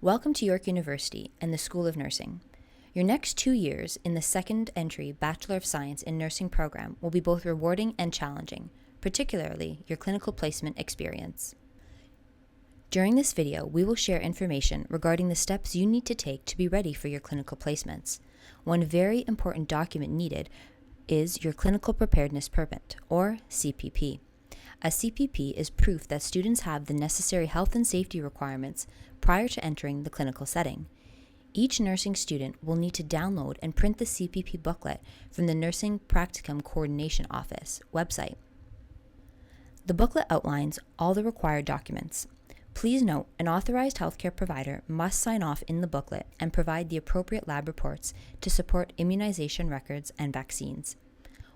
Welcome to York University and the School of Nursing. Your next 2 years in the second entry Bachelor of Science in Nursing program will be both rewarding and challenging, particularly your clinical placement experience. During this video, we will share information regarding the steps you need to take to be ready for your clinical placements. One very important document needed is your Clinical Preparedness Permit, or CPP. A CPP is proof that students have the necessary health and safety requirements prior to entering the clinical setting. Each nursing student will need to download and print the CPP booklet from the Nursing Practicum Coordination Office website. The booklet outlines all the required documents. Please note, an authorized healthcare provider must sign off in the booklet and provide the appropriate lab reports to support immunization records and vaccines.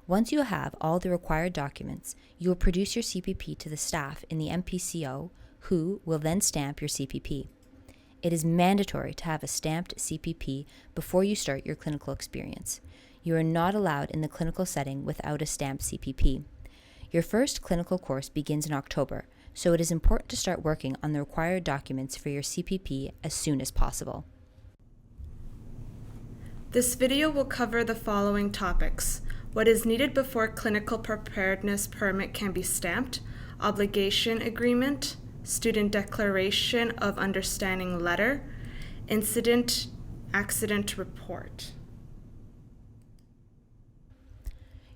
Once you have all the required documents, you will produce your CPP to the staff in the MPCO, who will then stamp your CPP. It is mandatory to have a stamped CPP before you start your clinical experience. You are not allowed in the clinical setting without a stamped CPP. Your first clinical course begins in October, so it is important to start working on the required documents for your CPP as soon as possible. This video will cover the following topics: what is needed before Clinical Preparedness Permit can be stamped, obligation agreement, student declaration of understanding letter, incident accident report.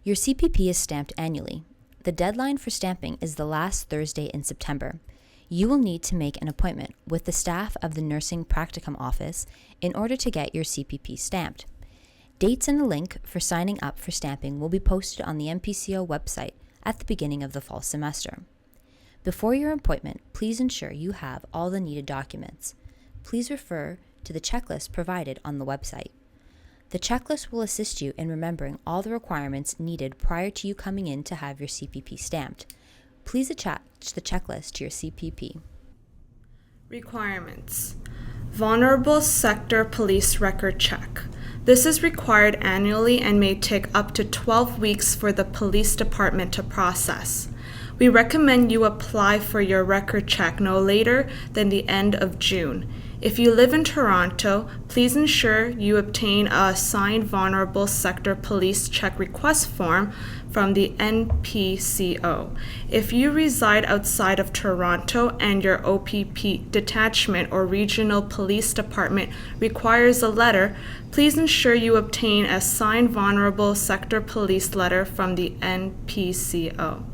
Your CPP is stamped annually. The deadline for stamping is the last Thursday in September. You will need to make an appointment with the staff of the Nursing Practicum Office in order to get your CPP stamped. Dates and a link for signing up for stamping will be posted on the MPCO website at the beginning of the fall semester. Before your appointment, please ensure you have all the needed documents. Please refer to the checklist provided on the website. The checklist will assist you in remembering all the requirements needed prior to you coming in to have your CPP stamped. Please attach the checklist to your CPP. Requirements. Vulnerable Sector Police Record Check. This is required annually and may take up to 12 weeks for the police department to process. We recommend you apply for your record check no later than the end of June. If you live in Toronto, please ensure you obtain a signed Vulnerable Sector Police Check request form from the NPCO. If you reside outside of Toronto and your OPP detachment or regional police department requires a letter, please ensure you obtain a signed Vulnerable Sector Police letter from the NPCO.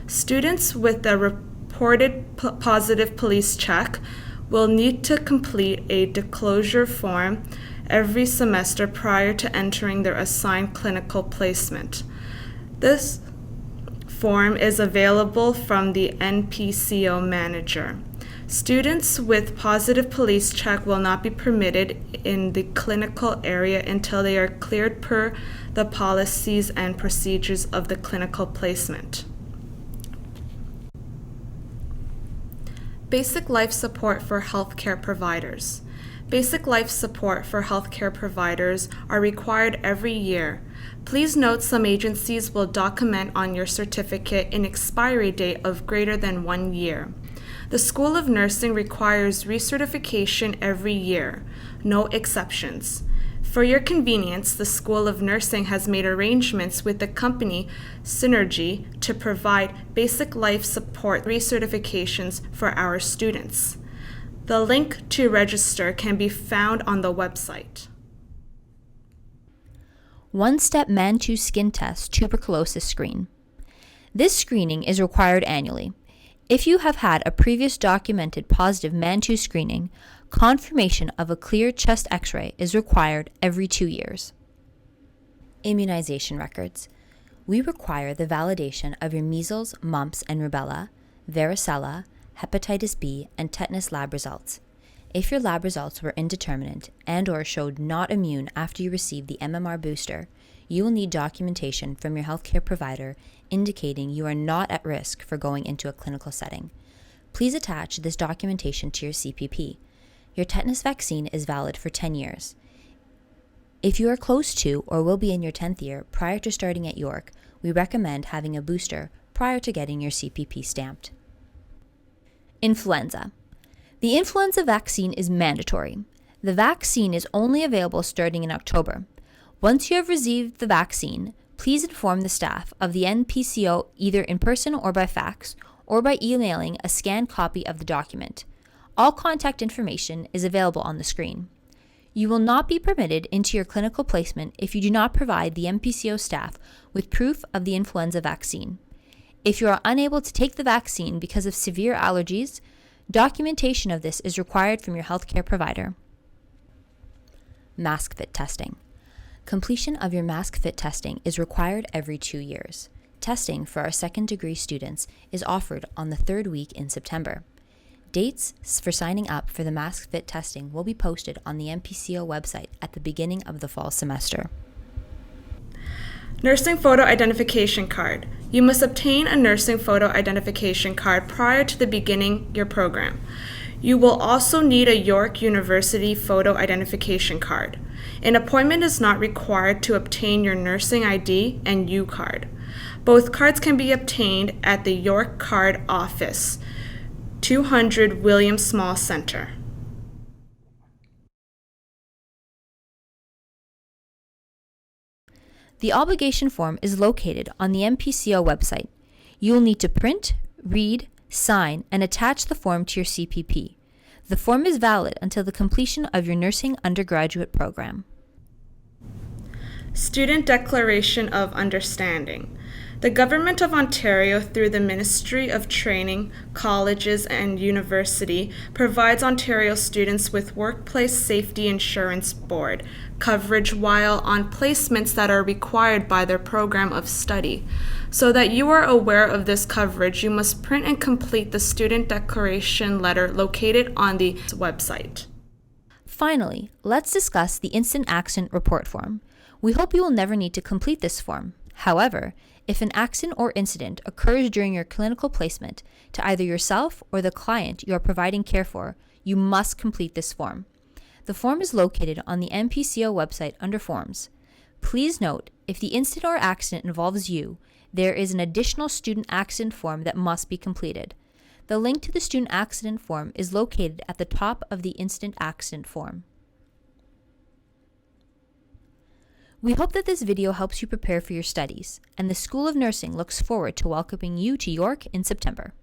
Students with a reported positive police check will need to complete a disclosure form every semester prior to entering their assigned clinical placement. This form is available from the NPCO manager. Students with positive police check will not be permitted in the clinical area until they are cleared per the policies and procedures of the clinical placement. Basic life support for healthcare providers. Basic life support for healthcare providers are required every year. Please note some agencies will document on your certificate an expiry date of greater than 1 year. The School of Nursing requires recertification every year, no exceptions. For your convenience, the School of Nursing has made arrangements with the company Synergy to provide basic life support recertifications for our students. The link to register can be found on the website. One-step Mantoux skin test tuberculosis screen. This screening is required annually. If you have had a previous documented positive Mantoux screening, confirmation of a clear chest x-ray is required every 2 years. Immunization records. We require the validation of your measles, mumps, and rubella, varicella, hepatitis B, and tetanus lab results. If your lab results were indeterminate and/or showed not immune after you received the MMR booster, you will need documentation from your healthcare provider indicating you are not at risk for going into a clinical setting. Please attach this documentation to your CPP. Your tetanus vaccine is valid for 10 years. If you are close to or will be in your 10th year prior to starting at York, we recommend having a booster prior to getting your CPP stamped. Influenza. The influenza vaccine is mandatory. The vaccine is only available starting in October. Once you have received the vaccine, please inform the staff of the NPCO either in person or by fax, or by emailing a scanned copy of the document. All contact information is available on the screen. You will not be permitted into your clinical placement if you do not provide the NPCO staff with proof of the influenza vaccine. If you are unable to take the vaccine because of severe allergies, documentation of this is required from your healthcare provider. Mask fit testing. Completion of your mask fit testing is required every 2 years. Testing for our second-degree students is offered on the 3rd week in September. Dates for signing up for the mask fit testing will be posted on the NPCO website at the beginning of the fall semester. Nursing photo identification card. You must obtain a nursing photo identification card prior to the beginning your program. You will also need a York University photo identification card. An appointment is not required to obtain your nursing ID and U card. Both cards can be obtained at the York Card Office, 200 William Small Center. The obligation form is located on the NPCO website. You will need to print, read, sign, and attach the form to your CPP. The form is valid until the completion of your nursing undergraduate program. Student Declaration of Understanding. The Government of Ontario, through the Ministry of Training, Colleges and University, provides Ontario students with Workplace Safety Insurance Board coverage while on placements that are required by their program of study. So that you are aware of this coverage, you must print and complete the Student Declaration letter located on the website. Finally, let's discuss the Instant Accident Report form. We hope you will never need to complete this form. However, if an accident or incident occurs during your clinical placement to either yourself or the client you are providing care for, you must complete this form. The form is located on the NPCO website under Forms. Please note, if the incident or accident involves you, there is an additional student accident form that must be completed. The link to the student accident form is located at the top of the instant accident form. We hope that this video helps you prepare for your studies, and the School of Nursing looks forward to welcoming you to York in September.